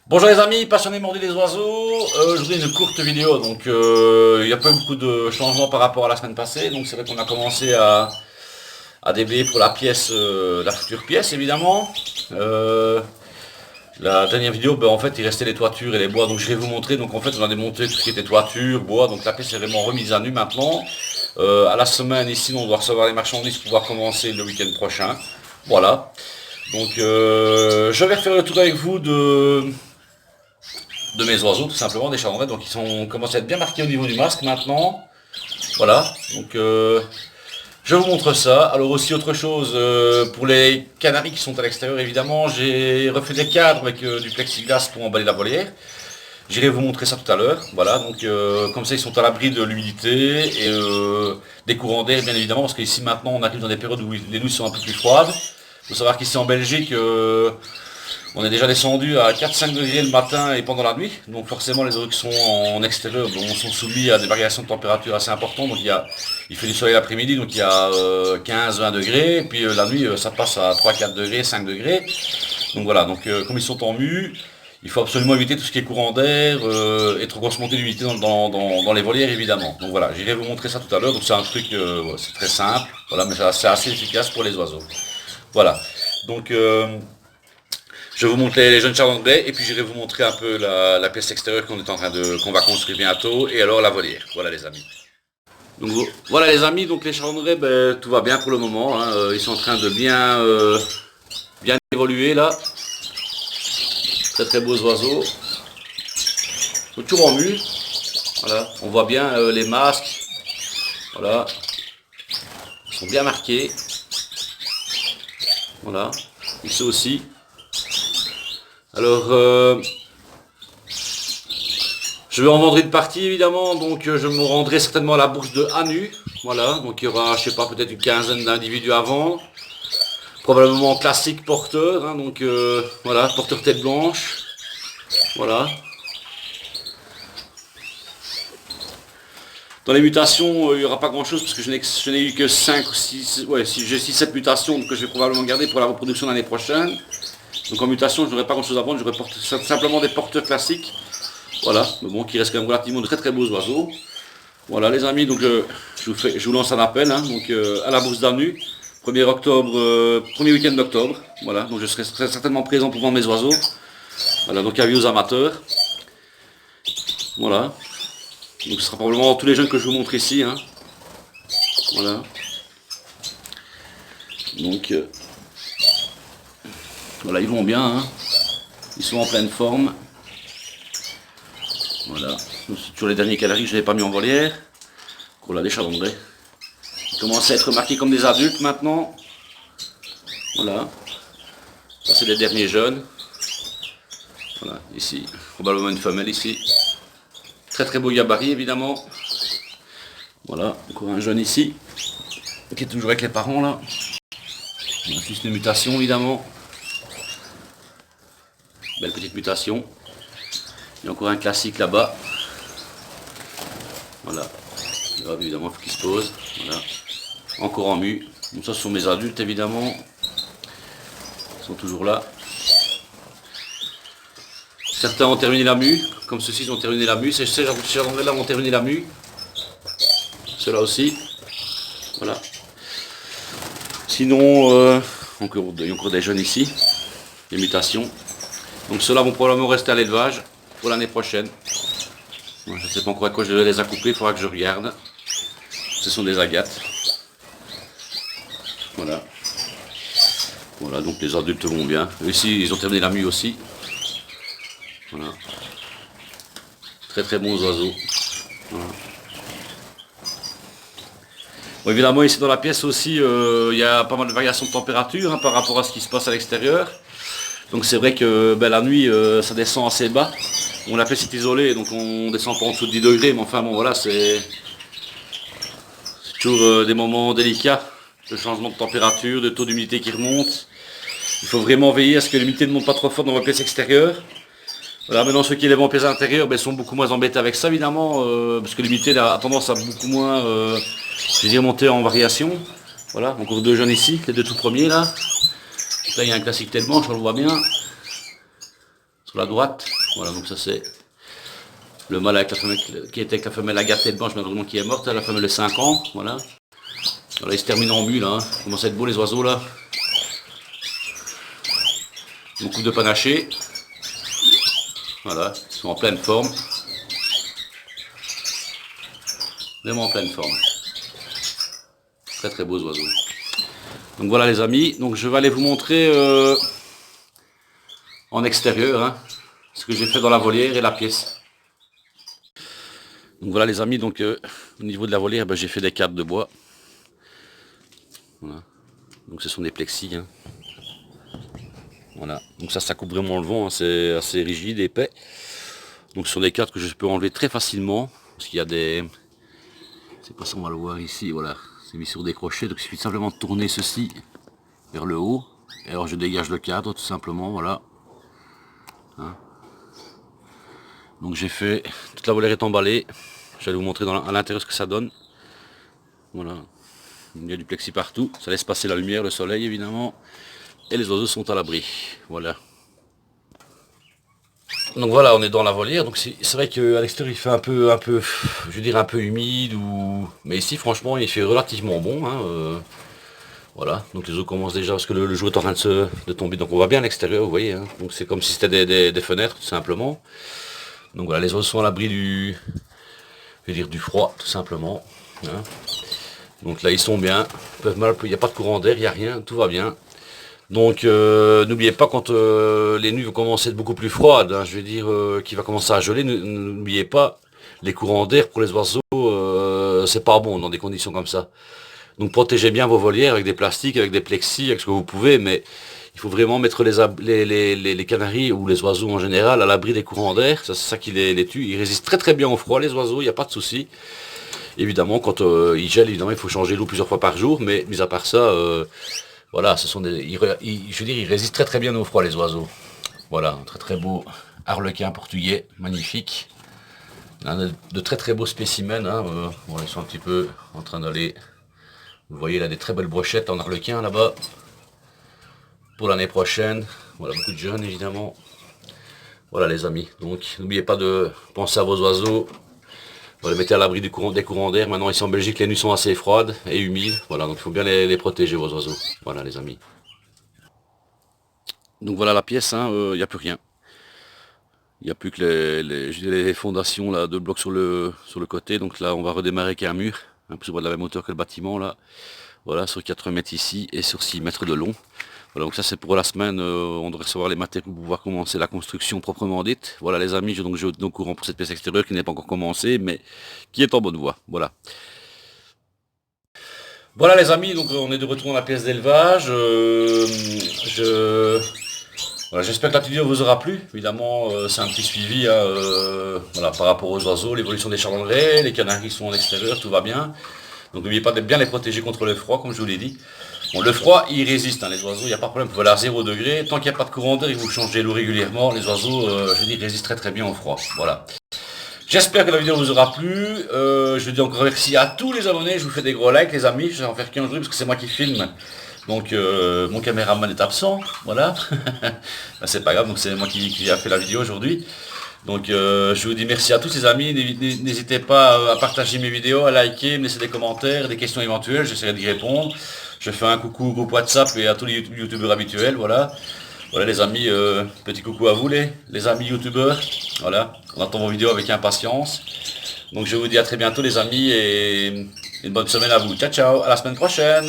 Bonjour les amis, passionnés mordus des oiseaux. Aujourd'hui une courte vidéo, donc il n'y a pas eu beaucoup de changements par rapport à la semaine passée. Donc c'est vrai qu'on a commencé à déblayer pour la pièce, la future pièce évidemment. La dernière vidéo, en fait il restait les toitures et les bois, donc je vais vous montrer. Donc en fait on a démonté tout ce qui était toiture, bois, donc la pièce est vraiment remise à nu maintenant. À la semaine ici on doit recevoir les marchandises pour pouvoir commencer le week-end prochain. Voilà. Donc je vais refaire le tour avec vous de mes oiseaux, tout simplement, des chalandrets. Donc ils commencent à être bien marqués au niveau du masque maintenant. Voilà, donc je vous montre ça. Alors aussi autre chose, pour les canaris qui sont à l'extérieur, évidemment, j'ai refait des cadres avec du plexiglas pour emballer la volière. J'irai vous montrer ça tout à l'heure. Voilà, donc comme ça ils sont à l'abri de l'humidité et des courants d'air, bien évidemment, parce qu'ici maintenant on arrive dans des périodes où les nuits sont un peu plus froides. Il faut savoir qu'ici en Belgique, on est déjà descendu à 4-5 degrés le matin et pendant la nuit. Donc forcément les oiseaux qui sont en extérieur sont soumis à des variations de température assez importantes. Donc il fait du soleil l'après-midi, donc il y a 15-20 degrés. Et puis la nuit ça passe à 3-4 degrés, 5 degrés. Donc voilà, donc comme ils sont en mue, il faut absolument éviter tout ce qui est courant d'air et trop grosse montée d'humidité dans les volières évidemment. Donc voilà, j'irai vous montrer ça tout à l'heure. Donc c'est un truc, c'est très simple, voilà, mais c'est assez efficace pour les oiseaux. Voilà, donc je vais vous montrer les jeunes chalandrais et puis j'irai vous montrer un peu la pièce extérieure qu'on va construire bientôt et alors la volière. Voilà les amis. Donc voilà les amis, donc les chalandrais, tout va bien pour le moment. Hein. Ils sont en train de bien évoluer là. Très très beaux oiseaux. Ils sont toujours en mue. Voilà, on voit bien les masques. Voilà, ils sont bien marqués. Voilà, ici aussi. Alors, je vais en vendre une partie évidemment, donc je me rendrai certainement à la bourse de Hanu. Voilà, donc il y aura, je sais pas, peut-être une quinzaine d'individus à vendre. Probablement classique porteur, hein, donc voilà, porteur tête blanche. Voilà. Dans les mutations, il n'y aura pas grand chose parce que je n'ai eu que 5 ou 6, ouais, si j'ai 6-7 mutations que je vais probablement garder pour la reproduction l'année prochaine. Donc en mutation, je n'aurai pas grand chose à vendre, j'aurai simplement des porteurs classiques. Voilà, mais bon, qui restent quand même relativement de très très beaux oiseaux. Voilà les amis, donc je vous lance un appel, hein, donc à la bourse d'Hanu, 1er octobre, premier week-end d'octobre. Voilà, donc je serai certainement présent pour vendre mes oiseaux. Voilà, donc avis aux amateurs. Voilà. Donc ce sera probablement tous les jeunes que je vous montre ici. Hein. Voilà. Donc voilà, ils vont bien. Hein. Ils sont en pleine forme. Voilà. C'est toujours les derniers canaris que je n'avais pas mis en volière. Voilà les chalandrais. Ils commencent à être marqués comme des adultes maintenant. Voilà. Ça c'est les derniers jeunes. Voilà, ici. Probablement une femelle ici. Très très beau gabarit évidemment. Voilà, encore un jeune ici. Qui est toujours avec les parents là. On a juste une mutation évidemment. Belle petite mutation. Il y a encore un classique là-bas. Voilà. Là, évidemment, il faut qu'il se pose. Voilà. Encore en mue. Donc ça ce sont mes adultes évidemment. Ils sont toujours là. Certains ont terminé la mue, comme ceux-ci ont terminé la mue. Ces chalandrais-là ont terminé la mue. Ceux-là aussi. Voilà. Sinon, il y a encore des jeunes ici. Des mutations. Donc ceux-là vont probablement rester à l'élevage pour l'année prochaine. Moi, je ne sais pas encore à quoi je vais les accoupler, il faudra que je regarde. Ce sont des agates. Voilà. Voilà, donc les adultes vont bien. Eux ici, ils ont terminé la mue aussi. Voilà. Très très bons oiseaux. Voilà. Bon, évidemment ici dans la pièce aussi il y a pas mal de variations de température hein, par rapport à ce qui se passe à l'extérieur. Donc c'est vrai que la nuit ça descend assez bas. On la pièce est isolée donc on descend pas en dessous de 10 degrés, mais enfin bon voilà c'est toujours des moments délicats. Le changement de température, de taux d'humidité qui remonte. Il faut vraiment veiller à ce que l'humidité ne monte pas trop fort dans la pièce extérieure. Voilà, maintenant ceux qui élèvent en pièce intérieure sont beaucoup moins embêtés avec ça évidemment, parce que l'humidité a tendance à beaucoup moins monter en variation. Voilà, encore deux jeunes ici, les deux tout premiers là. Là il y a un classique tête blanche, on le voit bien. Sur la droite. Voilà, donc ça c'est le mâle avec la femelle, qui était avec la femelle Agathe blanche, malheureusement qui est morte, la femelle de 5 ans, voilà. Voilà, il se termine en mule, hein. Commence à être beau les oiseaux là. Beaucoup de panachés. Voilà, ils sont en pleine forme. Vraiment en pleine forme. Très très beaux oiseaux. Donc voilà les amis, donc je vais aller vous montrer en extérieur hein, ce que j'ai fait dans la volière et la pièce. Donc voilà les amis, donc au niveau de la volière, ben, j'ai fait des câbles de bois. Voilà. Donc ce sont des plexis. Hein. Voilà. Donc ça coupe vraiment le vent, hein. C'est assez rigide, épais. Donc ce sont des cadres que je peux enlever très facilement. Parce qu'il y a des... C'est pas ça, on va le voir ici, voilà. C'est mis sur des crochets, donc il suffit simplement de tourner ceci vers le haut. Et alors je dégage le cadre tout simplement, voilà. Hein. Donc j'ai fait, toute la volière est emballée. Je vais vous montrer à l'intérieur ce que ça donne. Voilà. Il y a du plexi partout, ça laisse passer la lumière, le soleil évidemment. Et les oiseaux sont à l'abri. Voilà. Donc voilà, on est dans la volière. Donc c'est vrai qu'à l'extérieur il fait un peu, je veux dire un peu humide ou. Mais ici franchement il fait relativement bon. Hein, voilà. Donc les eaux commencent déjà parce que le jour est en train de tomber. Donc on voit bien à l'extérieur, vous voyez. Hein. Donc c'est comme si c'était des fenêtres tout simplement. Donc voilà, les oiseaux sont à l'abri du, je veux dire du froid tout simplement. Hein. Donc là ils sont bien. Il n'y a pas de courant d'air, il n'y a rien, tout va bien. Donc n'oubliez pas quand les nuits vont commencer à être beaucoup plus froides, hein, je veux dire qu'il va commencer à geler, n'oubliez pas les courants d'air pour les oiseaux, c'est pas bon dans des conditions comme ça. Donc protégez bien vos volières avec des plastiques, avec des plexis, avec ce que vous pouvez, mais il faut vraiment mettre les canaris ou les oiseaux en général à l'abri des courants d'air, c'est ça qui les tue. Ils résistent très très bien au froid les oiseaux, il n'y a pas de souci. Évidemment quand ils gèlent, évidemment il faut changer l'eau plusieurs fois par jour, mais mis à part ça... voilà, ce sont des, je veux dire, ils résistent très très bien au froid les oiseaux. Voilà, un très très beau arlequin portugais, magnifique. De très très beaux spécimens. Hein, bon, ils sont un petit peu en train d'aller. Vous voyez là des très belles brochettes en arlequin là-bas. Pour l'année prochaine. Voilà, beaucoup de jeunes évidemment. Voilà les amis. Donc n'oubliez pas de penser à vos oiseaux. Vous les mettez à l'abri des courants d'air. Maintenant ici en Belgique les nuits sont assez froides et humides. Voilà, donc il faut bien les protéger vos oiseaux. Voilà les amis. Donc voilà la pièce, il n'y a plus rien. Il n'y a plus que les fondations là, de blocs sur le côté. Donc là on va redémarrer avec un mur, un peu sur de la même hauteur que le bâtiment là. Voilà, sur 4 mètres ici et sur 6 mètres de long. Voilà, donc ça c'est pour la semaine, on devrait recevoir les matériaux pour pouvoir commencer la construction proprement dite. Voilà les amis, je vous tiens au courant pour cette pièce extérieure qui n'est pas encore commencée, mais qui est en bonne voie. Voilà. Voilà les amis, donc on est de retour dans la pièce d'élevage. Voilà, j'espère que la petite vidéo vous aura plu. Évidemment, c'est un petit suivi hein, voilà, par rapport aux oiseaux, l'évolution des chalandrés, les canaris sont en l'extérieur, tout va bien. Donc n'oubliez pas de bien les protéger contre le froid, comme je vous l'ai dit. Bon, le froid, il résiste, hein, les oiseaux, il n'y a pas de problème, vous pouvez aller à 0 degré. Tant qu'il n'y a pas de courant d'air et que vous changez l'eau régulièrement, les oiseaux, je veux dire, résistent très très bien au froid. Voilà. J'espère que la vidéo vous aura plu. Je dis encore merci à tous les abonnés. Je vous fais des gros likes les amis. Je vais en faire qu'un jour parce que c'est moi qui filme. Donc mon caméraman est absent. Voilà. Ben, c'est pas grave. Donc c'est moi qui a fait la vidéo aujourd'hui. Donc je vous dis merci à tous les amis. N'hésitez pas à partager mes vidéos, à liker, me laisser des commentaires, des questions éventuelles. J'essaierai d'y répondre. Je fais un coucou au groupe WhatsApp et à tous les youtubeurs habituels. Voilà. Voilà les amis, petit coucou à vous les amis youtubeurs. Voilà, on attend vos vidéos avec impatience. Donc je vous dis à très bientôt les amis et une bonne semaine à vous. Ciao ciao, à la semaine prochaine.